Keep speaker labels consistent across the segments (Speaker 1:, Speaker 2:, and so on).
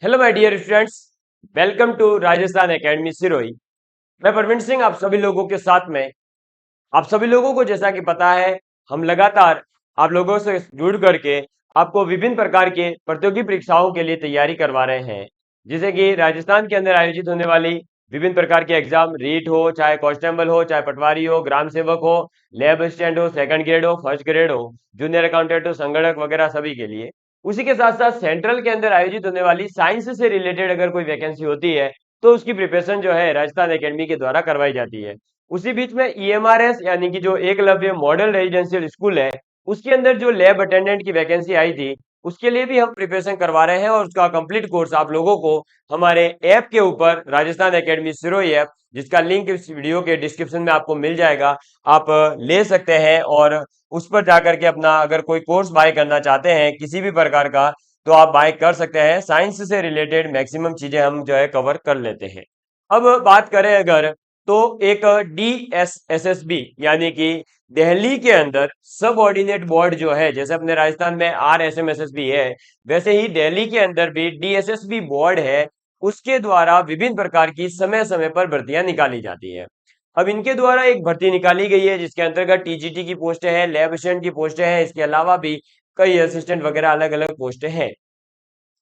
Speaker 1: Hello my dear students, welcome to Rajasthan academy Sirohi. मैं प्रवीण सिंह आप सभी लोगों के साथ में। आप सभी लोगों को जैसा कि पता है, हम लगातार आप लोगों से जुड़ करके आपको विभिन्न प्रकार के प्रतियोगी परीक्षाओं के लिए तैयारी करवा रहे हैं, जिसे कि राजस्थान के अंदर आयोजित होने वाली विभिन्न प्रकार के एग्जाम, रीट हो, चाहे कांस्टेबल हो, चाहे पटवारी हो, ग्राम सेवक हो, लैब असिस्टेंट हो, सेकंड ग्रेड हो, फर्स्ट ग्रेड हो, जूनियर अकाउंटेंट हो, संगणक वगैरह सभी के लिए। उसी के साथ साथ सेंट्रल के अंदर आयोजित होने वाली साइंस से रिलेटेड अगर कोई वैकेंसी होती है तो उसकी प्रिपरेशन जो है राजस्थान एकेडमी के द्वारा करवाई जाती है। उसी बीच में ईएमआरएस यानी कि जो एकलव्य मॉडल रेजिडेंशियल स्कूल है, उसके अंदर जो लैब अटेंडेंट की वैकेंसी आई थी, उसके लिए भी हम प्रिपरेशन करवा रहे हैं और उसका कंप्लीट कोर्स आप लोगों को हमारे ऐप के ऊपर राजस्थान एकेडमी सिरोही ऐप, जिसका लिंक इस वीडियो के डिस्क्रिप्शन में आपको मिल जाएगा, आप ले सकते हैं और उस पर जाकर के अपना अगर कोई कोर्स बाय करना चाहते हैं किसी भी प्रकार का तो आप बाय कर सकते हैं। साइंस से रिलेटेड मैक्सिमम चीजें हम जो है कवर कर लेते हैं। अब बात करें अगर, तो एक DSSSB यानी कि दिल्ली के अंदर सब ऑर्डिनेट बोर्ड जो है, जैसे अपने राजस्थान में RSMSSB है, वैसे ही दिल्ली के अंदर भी DSSB बोर्ड है। उसके द्वारा विभिन्न प्रकार की समय समय पर भर्तियां निकाली जाती है। अब इनके द्वारा एक भर्ती निकाली गई है जिसके अंतर्गत टीजीटी की पोस्टें हैं, लैब असिस्टेंट की पोस्टें हैं, इसके अलावा भी कई असिस्टेंट वगैरह अलग अलग पोस्टें हैं।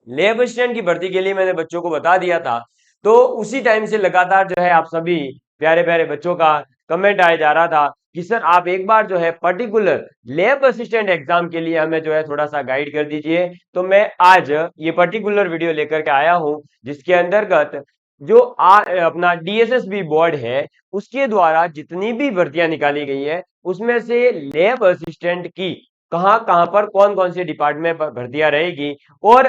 Speaker 1: लैब असिस्टेंट की भर्ती के लिए मैंने बच्चों को बता दिया था, तो उसी टाइम से लगातार जो है आप सभी प्यारे प्यारे बच्चों का कमेंट आया जा रहा था कि सर आप एक बार जो है पर्टिकुलर लैब असिस्टेंट एग्जाम के लिए हमें जो है थोड़ा सा गाइड कर दीजिए। तो मैं आज ये पर्टिकुलर वीडियो लेकर के आया हूं, जिसके अंतर्गत जो अपना DSSB बोर्ड है उसके द्वारा जितनी भी भर्तियां निकाली गई है उसमें से लैब असिस्टेंट की कहाँ कहाँ पर कौन कौन से डिपार्टमेंट पर भर्तियां रहेगी, और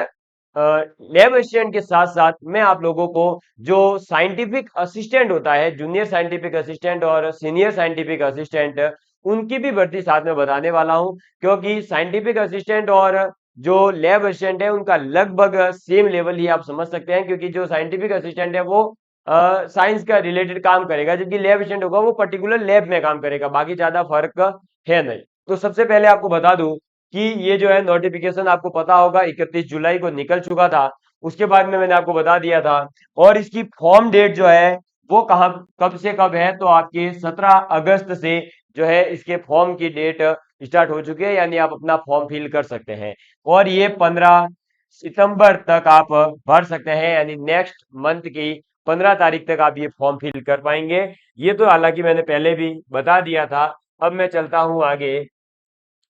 Speaker 1: लैब असिस्टेंट के साथ साथ मैं आप लोगों को जो साइंटिफिक असिस्टेंट होता है, जूनियर साइंटिफिक असिस्टेंट और सीनियर साइंटिफिक असिस्टेंट, उनकी भी भर्ती साथ में बताने वाला हूं। क्योंकि साइंटिफिक असिस्टेंट और जो लैब असिस्टेंट है उनका लगभग सेम लेवल ही आप समझ सकते हैं, क्योंकि जो साइंटिफिक असिस्टेंट है वो साइंस का रिलेटेड काम करेगा, जबकि लैब असिस्टेंट होगा वो पर्टिकुलर लैब में काम करेगा, बाकी ज्यादा फर्क है नहीं। तो सबसे पहले आपको बता दूं कि ये जो है नोटिफिकेशन आपको पता होगा 31 जुलाई को निकल चुका था। उसके बाद में मैंने आपको बता दिया था, और इसकी फॉर्म डेट जो है वो कहाँ कब से कब है, तो आपके 17 अगस्त से जो है इसके फॉर्म की डेट स्टार्ट हो चुकी है, यानी आप अपना फॉर्म फिल कर सकते हैं। और ये 15 सितंबर तक आप भर सकते हैं, यानी नेक्स्ट मंथ की 15 तारीख तक आप ये फॉर्म फिल कर पाएंगे। ये तो हालांकि मैंने पहले भी बता दिया था। अब मैं चलता हूं आगे।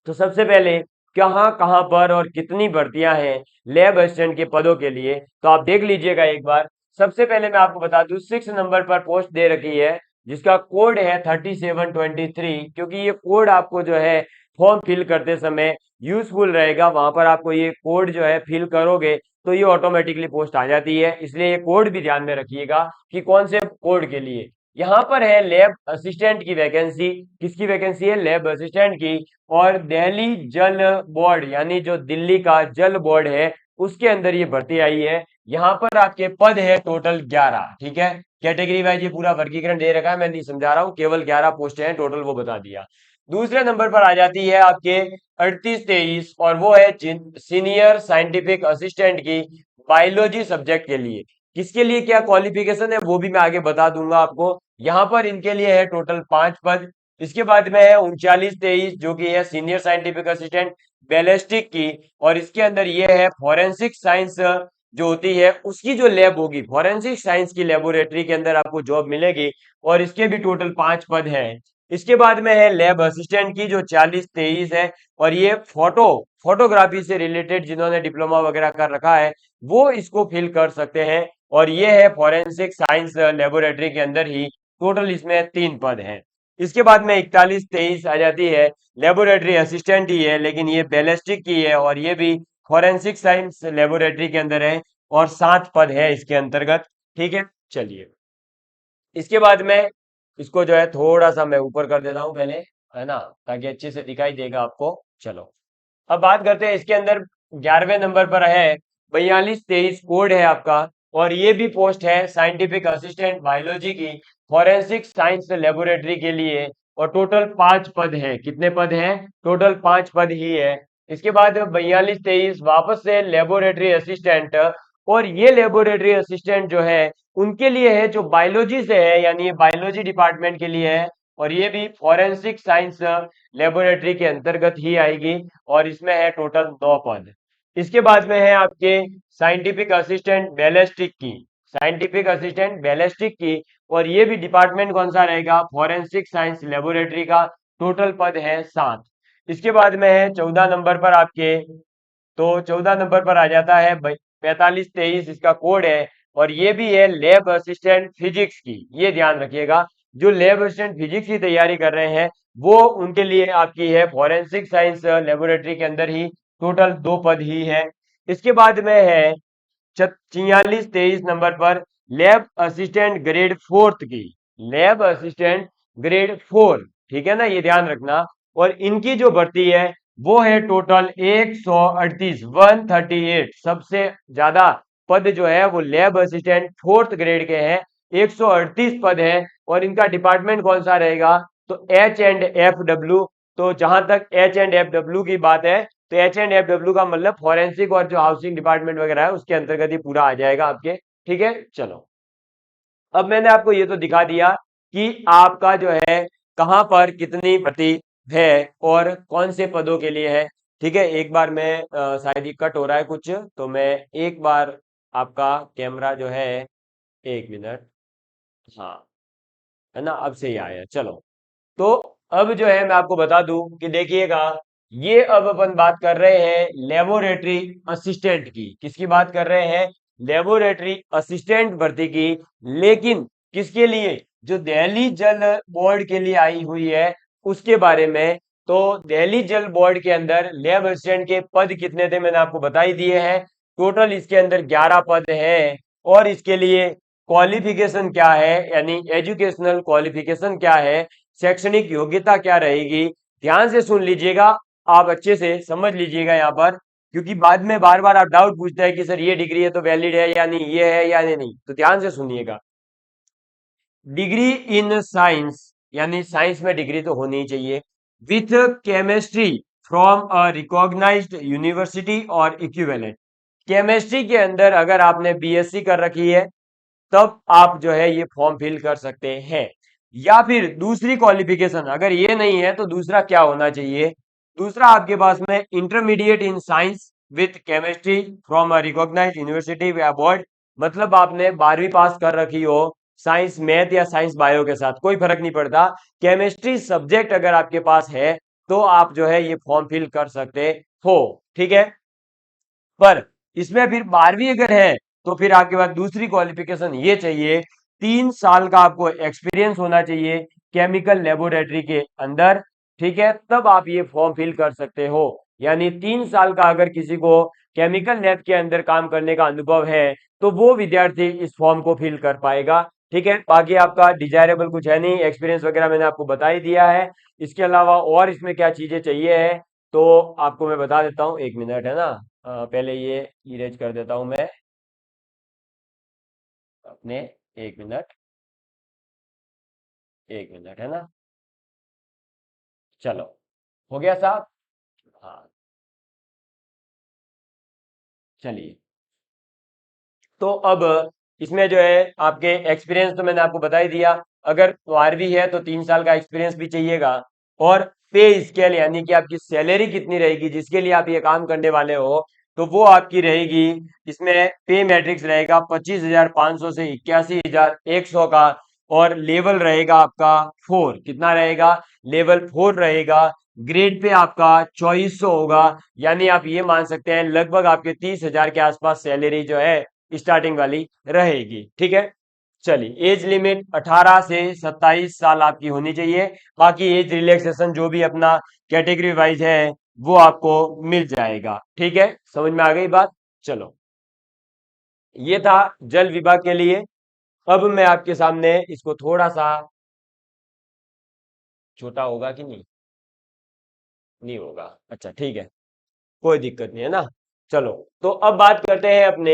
Speaker 1: तो सबसे पहले कहाँ कहाँ पर और कितनी भर्तियां हैं लैब असिस्टेंट के पदों के लिए, तो आप देख लीजिएगा एक बार। सबसे पहले मैं आपको बता दूं 6 नंबर पर पोस्ट दे रखी है, जिसका कोड है 3723, क्योंकि ये कोड आपको जो है फॉर्म फिल करते समय यूजफुल रहेगा। वहां पर आपको ये कोड जो है फिल करोगे तो ये ऑटोमेटिकली पोस्ट आ जाती है, इसलिए ये कोड भी ध्यान में रखिएगा कि कौन से कोड के लिए। यहाँ पर है लैब असिस्टेंट की वैकेंसी। किसकी वैकेंसी है? लैब असिस्टेंट की। और दिल्ली जल बोर्ड यानी जो दिल्ली का जल बोर्ड है उसके अंदर ये भर्ती आई है। यहाँ पर आपके पद है टोटल 11। ठीक है, कैटेगरी वाइज ये पूरा वर्गीकरण दे रखा है, मैं नहीं समझा रहा हूँ, केवल 11 पोस्टें हैं टोटल, वो बता दिया। दूसरे नंबर पर आ जाती है आपके 3823, और वो है सीनियर साइंटिफिक असिस्टेंट की बायोलॉजी सब्जेक्ट के लिए। किसके लिए क्या क्वालिफिकेशन है वो भी मैं आगे बता दूंगा आपको। यहाँ पर इनके लिए है टोटल 5 पद। इसके बाद में है 3923 जो कि है सीनियर साइंटिफिक असिस्टेंट बैलिस्टिक की, और इसके अंदर ये है फॉरेंसिक साइंस जो होती है उसकी जो लैब होगी, फॉरेंसिक साइंस की लेबोरेटरी के अंदर आपको जॉब मिलेगी, और इसके भी टोटल 5 पद हैं। इसके बाद में है लैब असिस्टेंट की जो 4023 है, और ये फोटोग्राफी से रिलेटेड जिन्होंने डिप्लोमा वगैरह कर रखा है वो इसको फिल कर सकते हैं, और ये है फॉरेंसिक साइंस लेबोरेटरी के अंदर ही। टोटल इसमें 3 पद हैं। इसके बाद में 4123 आ जाती है, लेबोरेटरी असिस्टेंट ही है लेकिन ये बैलिस्टिक की है, और ये भी फॉरेंसिक साइंस लेबोरेटरी के अंदर है, और 7 पद है इसके अंतर्गत। ठीक है, चलिए इसके बाद में इसको जो है थोड़ा सा मैं ऊपर कर देता हूं पहले, है ना, ताकि अच्छे से दिखाई देगा आपको। चलो अब बात करते हैं इसके अंदर। 11वें नंबर पर है 4223 कोड है आपका, और ये भी पोस्ट है साइंटिफिक असिस्टेंट बायोलॉजी की, फॉरेंसिक साइंस लेबोरेटरी के लिए, और टोटल 5 पद हैं। कितने पद हैं? टोटल 5 पद ही है। इसके बाद 4223 वापस से लेबोरेटरी असिस्टेंट और ये लेबोरेटरी असिस्टेंट जो है उनके लिए है जो बायोलॉजी से है, यानी ये बायोलॉजी डिपार्टमेंट के लिए है, और ये भी फॉरेंसिक साइंस लेबोरेटरी के अंतर्गत ही आएगी, और इसमें है टोटल 9 पद। इसके बाद में है आपके साइंटिफिक असिस्टेंट बैलिस्टिक की, साइंटिफिक असिस्टेंट बैलिस्टिक की, और ये भी डिपार्टमेंट कौन सा रहेगा, फॉरेंसिक साइंस लेबोरेटरी का। टोटल पद है 7। इसके बाद में है 14 नंबर पर आपके, तो 14 नंबर पर आ जाता है 4523, इसका कोड है, और ये भी है लैब असिस्टेंट फिजिक्स की। ये ध्यान रखिएगा, जो लैब असिस्टेंट फिजिक्स की तैयारी कर रहे हैं वो उनके लिए आपकी है फॉरेंसिक साइंस लेबोरेटरी के अंदर ही टोटल 2 पद ही है। इसके बाद में है 4623 नंबर पर लैब असिस्टेंट ग्रेड 4 की, लैब असिस्टेंट ग्रेड 4, ठीक है ना, ये ध्यान रखना। और इनकी जो भर्ती है वो है टोटल 138, 138, सबसे ज्यादा पद जो है वो लैब असिस्टेंट 4th ग्रेड के हैं, 138 पद है। और इनका डिपार्टमेंट कौन सा रहेगा, तो H&F-W। तो जहां तक H&F-W की बात है, तो H&F-W का मतलब फॉरेंसिक और जो हाउसिंग डिपार्टमेंट वगैरह है उसके अंतर्गत ही पूरा आ जाएगा आपके। ठीक है, चलो अब मैंने आपको ये तो दिखा दिया कि आपका जो है कहां पर कितनी भर्ती है और कौन से पदों के लिए है। ठीक है, एक बार मैं शायद ये कट हो रहा है कुछ, तो मैं एक बार आपका कैमरा जो है, 1 मिनट, हाँ, है ना, अब सही आया, चलो। तो अब जो है मैं आपको बता दूं कि देखिएगा, ये अब अपन बात कर रहे हैं लेबोरेटरी असिस्टेंट की। किसकी बात कर रहे हैं, लेबोरेटरी असिस्टेंट भर्ती की। लेकिन किसके लिए, जो दिल्ली जल बोर्ड के लिए आई हुई है उसके बारे में। तो दिल्ली जल बोर्ड के अंदर लेब असिस्टेंट के पद कितने थे मैंने आपको बता ही दिए हैं। टोटल इसके अंदर 11 पद हैं। और इसके लिए क्वालिफिकेशन क्या है, यानी एजुकेशनल क्वालिफिकेशन क्या है, शैक्षणिक योग्यता क्या रहेगी। ध्यान से सुन लीजिएगा, आप अच्छे से समझ लीजिएगा यहाँ पर, क्योंकि बाद में बार बार आप डाउट पूछते हैं कि सर ये डिग्री है तो वैलिड है या नहीं, ये है या नहीं। तो ध्यान से सुनिएगा, डिग्री इन साइंस, यानी साइंस में डिग्री तो होनी ही चाहिए, with chemistry from a recognised university और इक्विवेलेंट। केमिस्ट्री के अंदर अगर आपने बीएससी कर रखी है तब आप जो है ये फॉर्म फिल कर सकते हैं। या फिर दूसरी क्वालिफिकेशन अगर ये नहीं है तो दूसरा क्या होना चाहिए, दूसरा आपके पास में intermediate in science with chemistry from a recognised university या बोर्ड, मतलब आपने 12वीं पास कर रखी हो साइंस मैथ या साइंस बायो के साथ, कोई फर्क नहीं पड़ता, केमिस्ट्री सब्जेक्ट अगर आपके पास है तो आप जो है ये फॉर्म फिल कर सकते हो। ठीक है, पर इसमें फिर 12वीं अगर है तो फिर आपके पास दूसरी क्वालिफिकेशन ये चाहिए, 3 साल का आपको एक्सपीरियंस होना चाहिए केमिकल लेबोरेटरी के अंदर। ठीक है, तब आप ये फॉर्म फिल कर सकते हो। यानी 3 साल का अगर किसी को केमिकल लैब के अंदर काम करने का अनुभव है तो वो विद्यार्थी इस फॉर्म को फिल कर पाएगा। ठीक है, बाकी आपका डिजायरेबल कुछ है नहीं, एक्सपीरियंस वगैरह मैंने आपको बता ही दिया है। इसके अलावा और इसमें क्या चीजें चाहिए है तो आपको मैं बता देता हूँ, 1 मिनट, है ना। पहले ये इरेज कर देता हूं मैं अपने, 1 मिनट, 1 मिनट, है ना, चलो, हो गया साहब। हाँ, चलिए, तो अब इसमें जो है आपके एक्सपीरियंस तो मैंने आपको बता ही दिया, अगर 12वीं है तो 3 साल का एक्सपीरियंस भी चाहिएगा। और पे स्केल, यानी कि आपकी सैलरी कितनी रहेगी जिसके लिए आप ये काम करने वाले हो, तो वो आपकी रहेगी, इसमें पे मैट्रिक्स रहेगा 25,500 से 81,100 का। और लेवल रहेगा आपका 4, कितना रहेगा, लेवल 4 रहेगा। ग्रेड पे आपका 2400 होगा, यानी आप ये मान सकते हैं लगभग आपके 30,000 के आसपास सैलरी जो है स्टार्टिंग वाली रहेगी। ठीक है, चलिए, एज लिमिट 18 से 27 साल आपकी होनी चाहिए। बाकी एज रिलैक्सेशन जो भी अपना कैटेगरी वाइज है वो आपको मिल जाएगा। ठीक है, समझ में आ गई बात, चलो, ये था जल विभाग के लिए। अब मैं आपके सामने इसको थोड़ा सा, छोटा होगा कि नहीं, नहीं होगा, अच्छा ठीक है, कोई दिक्कत नहीं, है ना। चलो, तो अब बात करते हैं अपने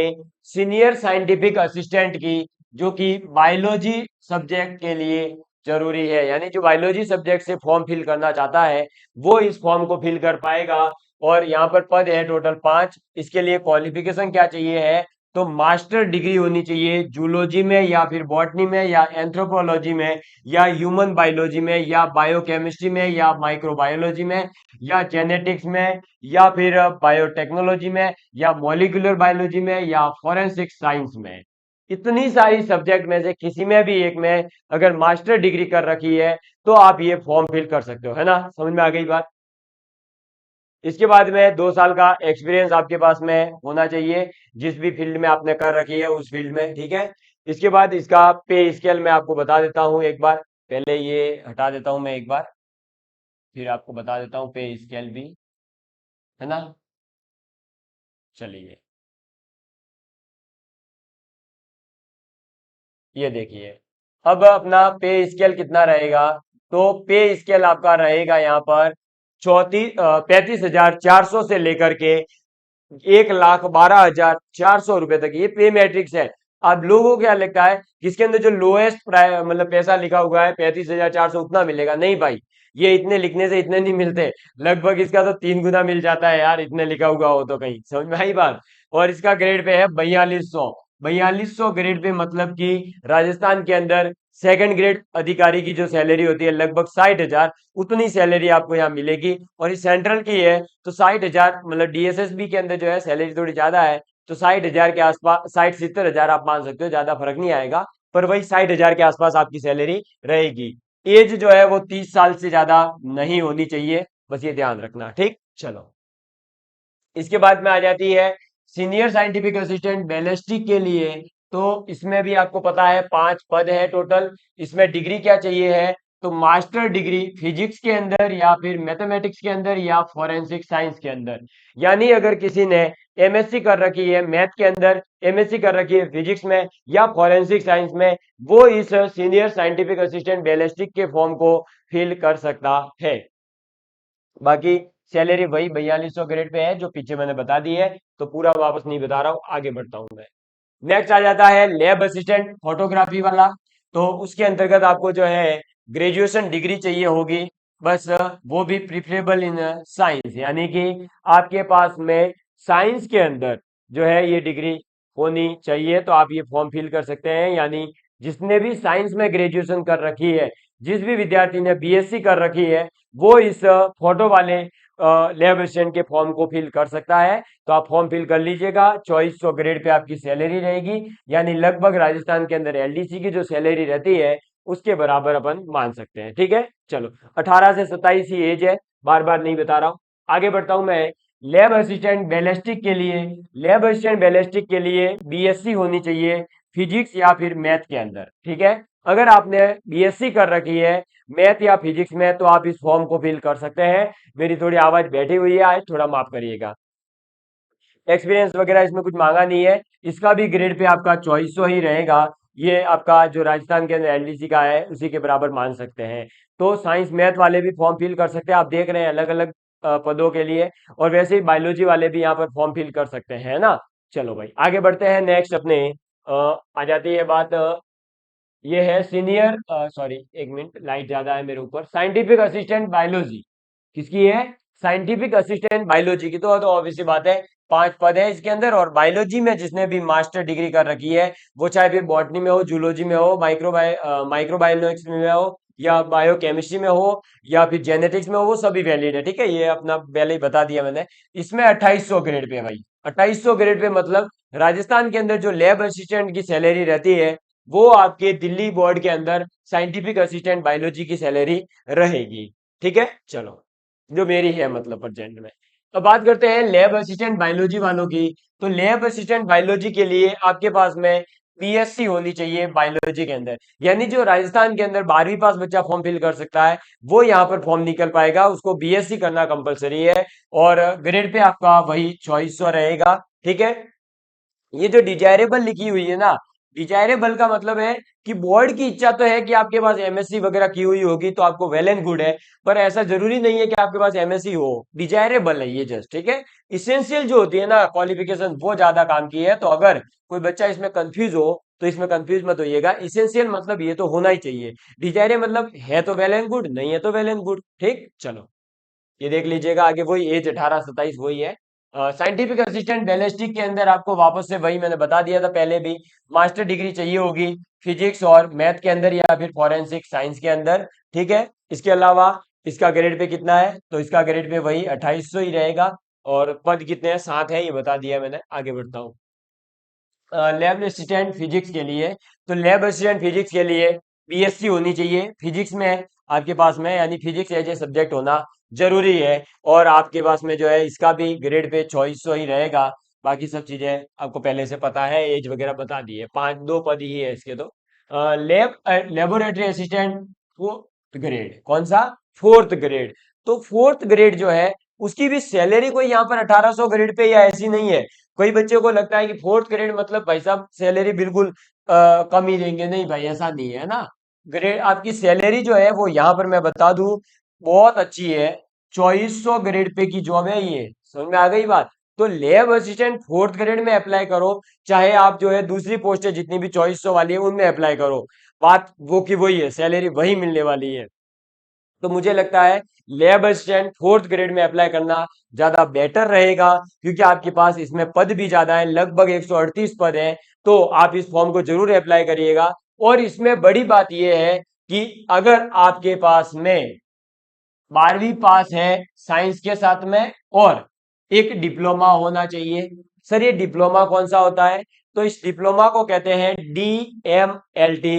Speaker 1: सीनियर साइंटिफिक असिस्टेंट की, जो कि बायोलॉजी सब्जेक्ट के लिए जरूरी है, यानी जो बायोलॉजी सब्जेक्ट से फॉर्म फिल करना चाहता है वो इस फॉर्म को फिल कर पाएगा। और यहाँ पर पद है टोटल 5। इसके लिए क्वालिफिकेशन क्या चाहिए है, तो मास्टर डिग्री होनी चाहिए जूलॉजी में या फिर बॉटनी में या एंथ्रोपोलॉजी में या ह्यूमन बायोलॉजी में या बायोकेमिस्ट्री में या माइक्रोबायोलॉजी में या जेनेटिक्स में या फिर बायोटेक्नोलॉजी में या मॉलिक्यूलर बायोलॉजी में या फोरेंसिक साइंस में। इतनी सारी सब्जेक्ट में से किसी में भी एक में अगर मास्टर डिग्री कर रखी है तो आप ये फॉर्म फिल कर सकते हो, है ना? समझ में आ गई बात? इसके बाद में 2 साल का एक्सपीरियंस आपके पास में होना चाहिए जिस भी फील्ड में आपने कर रखी है उस फील्ड में, ठीक है। इसके बाद इसका पे स्केल मैं आपको बता देता हूँ एक बार, पहले ये हटा देता हूँ मैं एक बार, फिर आपको बता देता हूँ पे स्केल भी, है ना। चलिए ये देखिए, अब अपना पे स्केल कितना रहेगा, तो पे स्केल आपका रहेगा यहाँ पर 35,400 से लेकर के 1,12,400 रुपए तक, ये पे मैट्रिक्स है। अब लोगों को क्या लगता है जिसके अंदर जो लोएस्ट प्राइस मतलब पैसा लिखा हुआ है 35,400 उतना मिलेगा, नहीं भाई, ये इतने लिखने से इतने नहीं मिलते, लगभग इसका तो 3 गुना मिल जाता है यार, इतने लिखा हुआ हो तो, कहीं समझ में आई बात। और इसका ग्रेड पे है 4200, 4200 ग्रेड पे, मतलब कि राजस्थान के अंदर सेकंड ग्रेड अधिकारी की जो सैलरी होती है लगभग 60,000, उतनी सैलरी आपको यहाँ मिलेगी। और ये सेंट्रल की है तो 60,000, मतलब डीएसएसबी के अंदर जो है सैलरी थोड़ी ज्यादा है, तो 60,000 के आसपास, 60-70,000 आप मान सकते हो, ज्यादा फर्क नहीं आएगा, पर वही 60,000 के आसपास आपकी सैलरी रहेगी। एज जो है वो 30 साल से ज्यादा नहीं होनी चाहिए, बस ये ध्यान रखना, ठीक। चलो, इसके बाद में आ जाती है सीनियर साइंटिफिक असिस्टेंट बैलिस्टिक के लिए। तो इसमें भी आपको पता है 5 पद है टोटल। इसमें डिग्री क्या चाहिए है, तो मास्टर डिग्री फिजिक्स के अंदर या फिर मैथमेटिक्स के अंदर या फोरेंसिक साइंस के अंदर। यानी अगर किसी ने एमएससी कर रखी है मैथ के अंदर, एमएससी कर रखी है फिजिक्स में या फोरेंसिक साइंस में, वो इस सीनियर साइंटिफिक असिस्टेंट बैलिस्टिक के फॉर्म को फिल कर सकता है। बाकी सैलरी वही 4200 ग्रेड पे है जो पीछे मैंने बता दी है, तो पूरा वापस नहीं बता रहा हूँ, आगे बढ़ता हूँ मैं। नेक्स्ट आ जाता है लैब असिस्टेंट फोटोग्राफी वाला। तो उसके अंतर्गत आपको जो है ग्रेजुएशन डिग्री चाहिए होगी, बस वो भी प्रिफरेबल इन साइंस, यानी कि आपके पास में साइंस के अंदर जो है ये डिग्री होनी चाहिए, तो आप ये फॉर्म फिल कर सकते हैं। यानी जिसने भी साइंस में ग्रेजुएशन कर रखी है, जिस भी विद्यार्थी ने बीएससी कर रखी है, वो इस फोटो वाले लैब असिस्टेंट के फॉर्म को फिल कर सकता है। तो आप फॉर्म फिल कर लीजिएगा, 2400 ग्रेड पे आपकी सैलरी रहेगी, यानी लगभग राजस्थान के अंदर एलडीसी की जो सैलरी रहती है उसके बराबर अपन मान सकते हैं, ठीक है। चलो, 18 से 27 ही एज है, बार बार नहीं बता रहा हूं, आगे बढ़ता हूं मैं। लैब असिस्टेंट बैलिस्टिक के लिए, लैब असिस्टेंट बैलिस्टिक के लिए बीएससी होनी चाहिए फिजिक्स या फिर मैथ के अंदर, ठीक है। अगर आपने बीएससी कर रखी है मैथ या फिजिक्स में तो आप इस फॉर्म को फिल कर सकते हैं। मेरी थोड़ी आवाज बैठी हुई है आज, थोड़ा माफ करिएगा। एक्सपीरियंस वगैरह इसमें कुछ मांगा नहीं है, इसका भी ग्रेड पे आपका 2400 ही रहेगा। ये आपका जो राजस्थान के अंदर एलडीसी का है उसी के बराबर मान सकते हैं। तो साइंस मैथ वाले भी फॉर्म फिल कर सकते हैं, आप देख रहे हैं अलग अलग पदों के लिए। और वैसे ही बायोलॉजी वाले भी यहाँ पर फॉर्म फिल कर सकते हैं, है ना। चलो भाई आगे बढ़ते हैं, नेक्स्ट अपने आ जाती है बात, ये है सीनियर, सॉरी एक मिनट, लाइट ज्यादा है मेरे ऊपर, साइंटिफिक असिस्टेंट बायोलॉजी। किसकी है? साइंटिफिक असिस्टेंट बायोलॉजी की। तो ऑब्वियसली बात है 5 पद है इसके अंदर, और बायोलॉजी में जिसने भी मास्टर डिग्री कर रखी है, वो चाहे फिर बॉटनी में हो, जूलॉजी में हो, माइक्रोबायोलॉजिक्स में हो, या बायोकेमिस्ट्री में हो, या फिर जेनेटिक्स में हो, वो सभी वैलिड है, ठीक है। ये अपना पहले ही बता दिया मैंने। इसमें 2800 ग्रेड पे है भाई, 2800 ग्रेड पे, मतलब राजस्थान के अंदर जो लैब असिस्टेंट की सैलरी रहती है वो आपके दिल्ली बोर्ड के अंदर साइंटिफिक असिस्टेंट बायोलॉजी की सैलरी रहेगी, ठीक है। चलो, जो मेरी है मतलब प्रेजेंट में। अब बात करते हैं लैब असिस्टेंट बायोलॉजी वालों की। तो लैब असिस्टेंट बायोलॉजी के लिए आपके पास में बीएससी होनी चाहिए बायोलॉजी के अंदर। यानी जो राजस्थान के अंदर 12वीं पास बच्चा फॉर्म फिल कर सकता है वो यहाँ पर फॉर्म निकल पाएगा, उसको बीएससी करना कंपलसरी है। और ग्रेड पे आपका वही 2400 रहेगा, ठीक है। ये जो डिजायरेबल लिखी हुई है ना, डिजायरेबल का मतलब है कि बोर्ड की इच्छा तो है कि आपके पास एमएससी वगैरह की हुई होगी तो आपको वेल एंड गुड है, पर ऐसा जरूरी नहीं है कि आपके पास एमएससी हो, डिजायरेबल है ये जस्ट, ठीक है। इसेंशियल जो होती है ना क्वालिफिकेशन, वो ज्यादा काम की है। तो अगर कोई बच्चा इसमें कंफ्यूज हो तो इसमें कंफ्यूज मत होइएगा, इसेंशियल मतलब ये तो होना ही चाहिए, डिजायरे मतलब है तो वेल एंड गुड, नहीं है तो वेल एंड गुड, ठीक। चलो, ये देख लीजिएगा आगे, वही एज 18-27 वही है, साइंटिफिक असिस्टेंट बैलिस्टिक के अंदर आपको वापस से वही मैंने बता दिया था पहले भी, मास्टर डिग्री चाहिए होगी फिजिक्स और मैथ के अंदर या फिर फॉरेंसिक साइंस के अंदर। ठीक है, इसके अलावा इसका ग्रेड पे कितना है, तो इसका ग्रेड पे वही 2800 ही रहेगा। और पद कितने हैं, 7 है, ये बता दिया मैंने। आगे बढ़ता हूँ। लैब असिस्टेंट फिजिक्स के लिए, तो लैब असिस्टेंट फिजिक्स के लिए बीएससी होनी चाहिए फिजिक्स में आपके पास में, यानी फिजिक्स एज ए सब्जेक्ट होना जरूरी है। और आपके पास में जो है इसका भी ग्रेड पे 2400 ही रहेगा। बाकी सब चीजें आपको पहले से पता है, एज वगैरह बता दी है। 2 पद ही है इसके। तो लेबोरेटरी असिस्टेंट फोर्थ ग्रेड, कौन सा, फोर्थ ग्रेड। तो फोर्थ ग्रेड जो है उसकी भी सैलरी कोई यहाँ पर 1800 ग्रेड पे या ऐसी नहीं है। कई बच्चों को लगता है कि फोर्थ ग्रेड मतलब भाई साहब सैलरी बिल्कुल कम ही देंगे। नहीं भाई, ऐसा नहीं है ना। ग्रेड आपकी सैलरी जो है वो यहाँ पर मैं बता दूं बहुत अच्छी है। 2400 ग्रेड पे की जॉब है ये, समझ में आ गई बात। तो लैब असिस्टेंट फोर्थ ग्रेड में अप्लाई करो, चाहे आप जो है दूसरी पोस्ट है जितनी भी 2400 वाली है उनमें अप्लाई करो, बात वो की वही है, सैलरी वही मिलने वाली है। तो मुझे लगता है लैब असिस्टेंट फोर्थ ग्रेड में अप्लाई करना ज्यादा बेटर रहेगा, क्योंकि आपके पास इसमें पद भी ज्यादा है, लगभग 138 पद हैं। तो आप इस फॉर्म को जरूर अप्लाई करिएगा। और इसमें बड़ी बात यह है कि अगर आपके पास में 12वीं पास है साइंस के साथ में, और एक डिप्लोमा होना चाहिए। सर ये डिप्लोमा कौन सा होता है, तो इस डिप्लोमा को कहते हैं DMLT,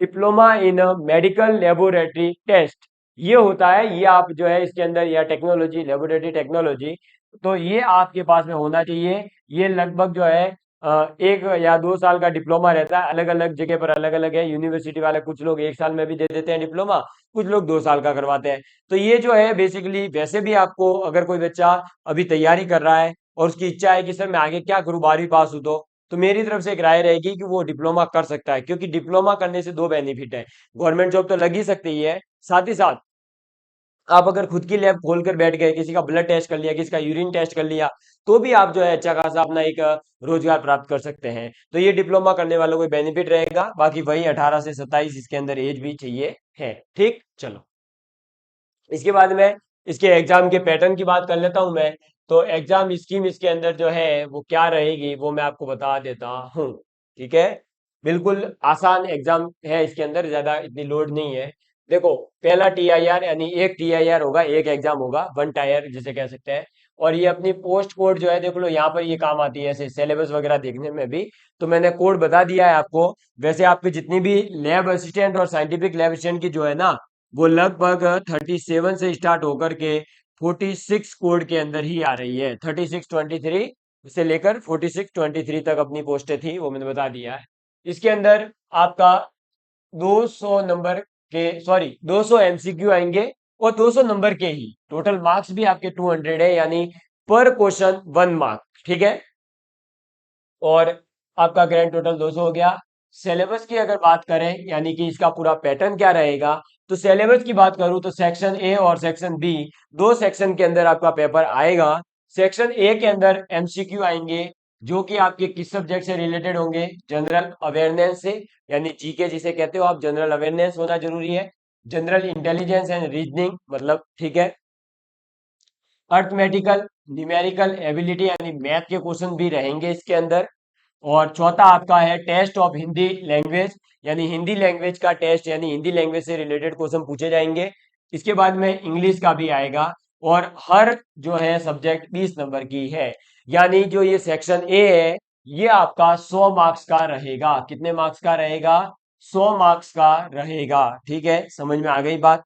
Speaker 1: diploma in medical laboratory test. ये होता है, ये आप जो है इसके अंदर, या टेक्नोलॉजी, लेबोरेटरी टेक्नोलॉजी, तो ये आपके पास में होना चाहिए। ये लगभग जो है 1 या 2 साल का डिप्लोमा रहता है। अलग अलग जगह पर अलग अलग है, यूनिवर्सिटी वाले कुछ लोग 1 साल में भी दे देते हैं डिप्लोमा, कुछ लोग 2 साल का करवाते हैं। तो ये जो है बेसिकली, वैसे भी आपको अगर कोई बच्चा अभी तैयारी कर रहा है और उसकी इच्छा है कि सर मैं आगे क्या करूं 12वीं पास हूं, तो मेरी तरफ से एक राय रहेगी कि वो डिप्लोमा कर सकता है, क्योंकि डिप्लोमा करने से 2 बेनिफिट है। गवर्नमेंट जॉब तो लग ही सकती है, साथ ही साथ आप अगर खुद की लैब खोलकर बैठ गए, किसी का ब्लड टेस्ट कर लिया, किसी का यूरिन टेस्ट कर लिया, तो भी आप जो है अच्छा खासा अपना एक रोजगार प्राप्त कर सकते हैं। तो ये डिप्लोमा करने वालों को बेनिफिट रहेगा। बाकी वही 18 से 27 इसके अंदर एज भी चाहिए है। ठीक, चलो इसके बाद में इसके एग्जाम के पैटर्न की बात कर लेता हूं मैं। तो एग्जाम स्कीम इसके अंदर जो है वो क्या रहेगी वो मैं आपको बता देता हूँ। ठीक है, बिल्कुल आसान एग्जाम है, इसके अंदर ज्यादा इतनी लोड नहीं है। देखो, पहला TIR, यानी एक TIR होगा, एक एग्जाम होगा, 1 टायर जिसे कह सकते हैं। और ये अपनी पोस्ट कोड जो है देख लो, यहाँ पर ये काम आती है ऐसे सिलेबस वगैरह देखने में भी। तो मैंने कोड बता दिया है आपको। वैसे आपकी जितनी भी लैब असिस्टेंट और साइंटिफिक लैब असिस्टेंट की जो है ना, वो लगभग 37 से स्टार्ट होकर के 46 कोड के अंदर ही आ रही है। 3623 से लेकर 4623 तक अपनी पोस्टें थी, वो मैंने बता दिया है। इसके अंदर आपका 200 नंबर के, सॉरी 200 MCQ आएंगे, और 200 नंबर के ही टोटल मार्क्स भी आपके 200 है, यानी पर क्वेश्चन 1 मार्क। ठीक है, और आपका ग्रैंड टोटल 200 हो गया। सिलेबस की अगर बात करें, यानी कि इसका पूरा पैटर्न क्या रहेगा, तो सिलेबस की बात करूं तो सेक्शन ए और सेक्शन बी, 2 सेक्शन के अंदर आपका पेपर आएगा। सेक्शन ए के अंदर MCQ आएंगे, जो कि आपके किस सब्जेक्ट से रिलेटेड होंगे, जनरल अवेयरनेस से, यानी जीके जिसे कहते हो आप, जनरल अवेयरनेस होना जरूरी है। जनरल इंटेलिजेंस एंड रीजनिंग मतलब, ठीक है। अर्थमेटिकल, न्यूमेरिकल एबिलिटी यानी मैथ के क्वेश्चन भी रहेंगे इसके अंदर। और चौथा आपका है टेस्ट ऑफ हिंदी लैंग्वेज, यानी हिंदी लैंग्वेज का टेस्ट, यानी हिंदी लैंग्वेज से रिलेटेड क्वेश्चन पूछे जाएंगे। इसके बाद में इंग्लिश का भी आएगा, और हर जो है सब्जेक्ट 20 नंबर की है। यानी जो ये सेक्शन ए है, ये आपका 100 मार्क्स का रहेगा। कितने मार्क्स का रहेगा, 100 मार्क्स का रहेगा। ठीक है, समझ में आ गई बात।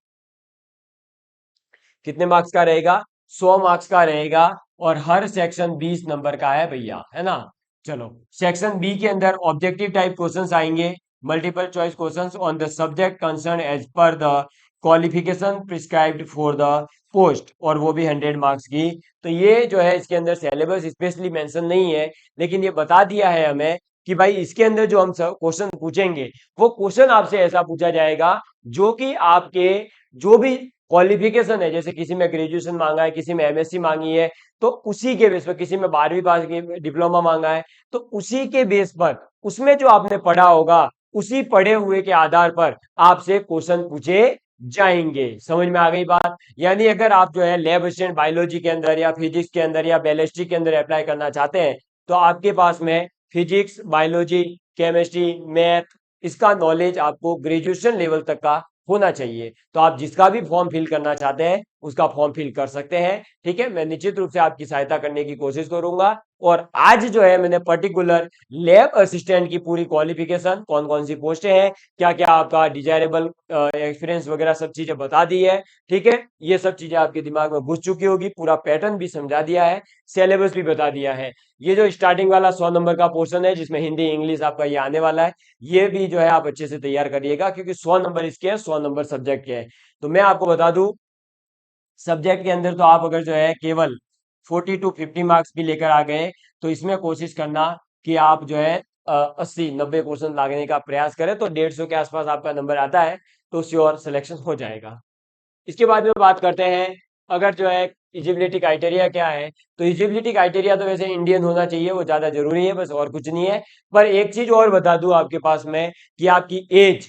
Speaker 1: कितने मार्क्स का रहेगा, 100 मार्क्स का रहेगा, और हर सेक्शन 20 नंबर का है भैया, है ना। चलो, सेक्शन बी के अंदर ऑब्जेक्टिव टाइप क्वेश्चंस आएंगे, multiple choice questions on the subject concern as per the qualification prescribed for the post, और वो भी 100 मार्क्स की। तो ये जो है इसके अंदर सिलेबस स्पेशली मेंशन नहीं है, लेकिन ये बता दिया है हमें कि भाई इसके अंदर जो हम क्वेश्चन पूछेंगे, वो क्वेश्चन आपसे ऐसा पूछा जाएगा जो कि आपके जो भी क्वालिफिकेशन है, जैसे किसी में ग्रेजुएशन मांगा है, किसी में MSc मांगी है, तो उसी के बेस पर, किसी में 12वीं पास की डिप्लोमा मांगा है, तो उसी के बेस पर, उसमें जो आपने पढ़ा होगा, उसी पढ़े हुए के आधार पर आपसे क्वेश्चन पूछे जाएंगे। समझ में आ गई बात? यानी अगर आप जो है लैब असिस्टेंट बायोलॉजी के अंदर या फिजिक्स के अंदर या बैलिस्टिक के अंदर अप्लाई करना चाहते हैं, तो आपके पास में फिजिक्स, बायोलॉजी, केमिस्ट्री, मैथ, इसका नॉलेज आपको ग्रेजुएशन लेवल तक का होना चाहिए। तो आप जिसका भी फॉर्म फिल करना चाहते हैं उसका फॉर्म फिल कर सकते हैं। ठीक है, मैं निश्चित रूप से आपकी सहायता करने की कोशिश करूंगा। और आज जो है मैंने पर्टिकुलर लैब असिस्टेंट की पूरी क्वालिफिकेशन, कौन कौन सी पोस्टें हैं, क्या क्या आपका डिजायरेबल एक्सपीरियंस वगैरह सब चीजें बता दी है। ठीक है, ये सब चीजें आपके दिमाग में घुस चुकी होगी, पूरा पैटर्न भी समझा दिया है, सिलेबस भी बता दिया है। ये जो स्टार्टिंग वाला 100 नंबर का पोर्शन है जिसमें हिंदी इंग्लिश आपका ये आने वाला है, ये भी जो है आप अच्छे से तैयार करिएगा, क्योंकि 100 नंबर इसके हैं, 100 नंबर सब्जेक्ट के हैं। तो मैं आपको बता दूं, सब्जेक्ट के अंदर तो आप अगर जो है केवल 40 to 50 मार्क्स भी लेकर आ गए, तो इसमें कोशिश करना कि आप जो है 80-90 क्वेश्चन लाने का प्रयास करें, तो 150 के आसपास आपका नंबर आता है तो श्योर सिलेक्शन हो जाएगा। इसके बाद में बात करते हैं, अगर जो है इजिबिलिटी क्राइटेरिया क्या है, तो इजिबिलिटी क्राइटेरिया तो वैसे इंडियन होना चाहिए, वो ज्यादा जरूरी है, बस और कुछ नहीं है। पर एक चीज और बता दूं आपके पास में, कि आपकी एज,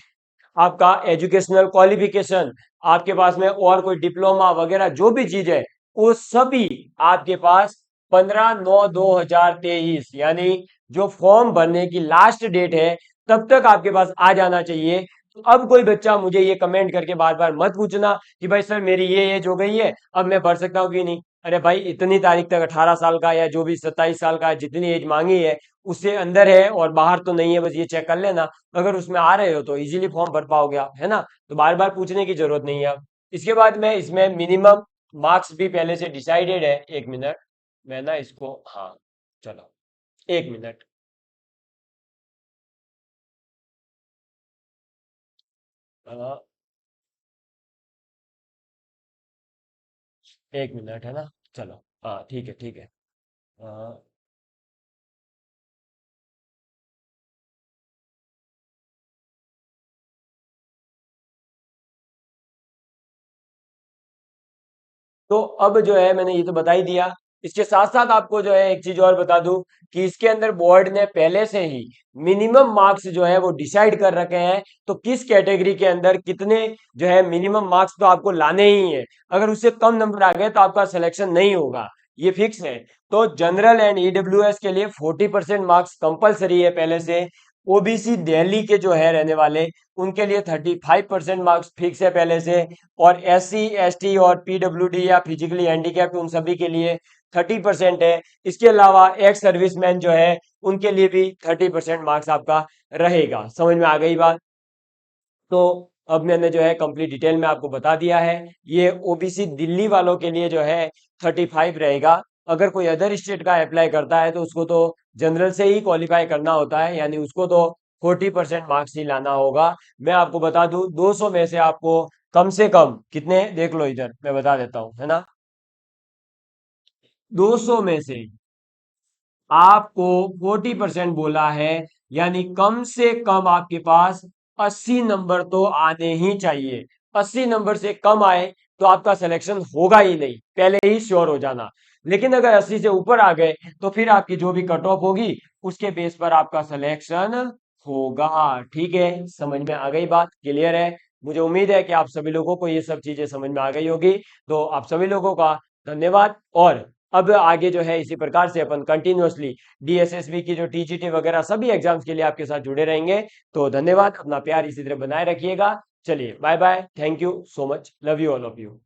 Speaker 1: आपका एजुकेशनल क्वालिफिकेशन, आपके पास में और कोई डिप्लोमा वगैरह जो भी चीज है, वो सभी आपके पास 15/9/2023, यानी जो फॉर्म भरने की लास्ट डेट है तब तक आपके पास आ जाना चाहिए। तो अब कोई बच्चा मुझे ये कमेंट करके बार बार मत पूछना कि भाई सर मेरी ये एज हो गई है, अब मैं भर सकता हूँ कि नहीं। अरे भाई, इतनी तारीख तक 18 साल का या जो भी 27 साल का जितनी एज मांगी है उससे अंदर है और बाहर तो नहीं है, बस ये चेक कर लेना। अगर उसमें आ रहे हो तो इजीली फॉर्म भर पाओगे आप, है ना। तो बार बार पूछने की जरूरत नहीं है अब। इसके बाद में इसमें मिनिमम मार्क्स भी पहले से डिसाइडेड है। एक मिनट, मैं ना इसको, हाँ, चलो, एक मिनट। अ, एक मिनट, है ना। चलो, हाँ, ठीक है, ठीक है। अ, तो अब जो है मैंने ये तो बता ही दिया। इसके साथ साथ आपको जो है एक चीज और बता दूं, कि इसके अंदर बोर्ड ने पहले से ही मिनिमम मार्क्स जो है वो डिसाइड कर रखे हैं। तो किस कैटेगरी के अंदर कितने जो है मिनिमम मार्क्स तो आपको लाने ही है। अगर उससे कम नंबर आ गए तो आपका सिलेक्शन नहीं होगा, ये फिक्स है। तो जनरल एंड ईडब्ल्यूएस के लिए 40% मार्क्स कंपलसरी है पहले से। ओबीसी दिल्ली के जो है रहने वाले, उनके लिए 35% मार्क्स फिक्स है पहले से। और एससी एसटी और पीडब्ल्यूडी या फिजिकली हैंडीकैप्ड, उन सभी के लिए 30% है। इसके अलावा एक्स सर्विसमैन जो है उनके लिए भी 30% मार्क्स आपका रहेगा। समझ में आ गई बात? तो अब मैंने जो है कंप्लीट डिटेल में आपको बता दिया है। ये ओबीसी दिल्ली वालों के लिए जो है 35 रहेगा। अगर कोई अदर स्टेट का अप्लाई करता है तो उसको तो जनरल से ही क्वालिफाई करना होता है, यानी उसको तो 40% मार्क्स ही लाना होगा। मैं आपको बता दूं, 200 में से आपको कम से कम कितने, देख लो इधर मैं बता देता हूँ, है ना। 200 में से आपको 40% बोला है, यानी कम से कम आपके पास 80 नंबर तो आने ही चाहिए। 80 नंबर से कम आए तो आपका सिलेक्शन होगा ही नहीं, पहले ही श्योर हो जाना। लेकिन अगर 80 से ऊपर आ गए तो फिर आपकी जो भी कट ऑफ होगी उसके बेस पर आपका सिलेक्शन होगा। ठीक है, समझ में आ गई बात? क्लियर है? मुझे उम्मीद है कि आप सभी लोगों को ये सब चीजें समझ में आ गई होगी। तो आप सभी लोगों का धन्यवाद। और अब आगे जो है इसी प्रकार से अपन कंटिन्यूअसली डीएसएसबी की जो टीजीटी वगैरह सभी एग्जाम्स के लिए आपके साथ जुड़े रहेंगे। तो धन्यवाद, अपना प्यार इसी तरह बनाए रखिएगा। चलिए, bye bye, thank you so much, love you all of you.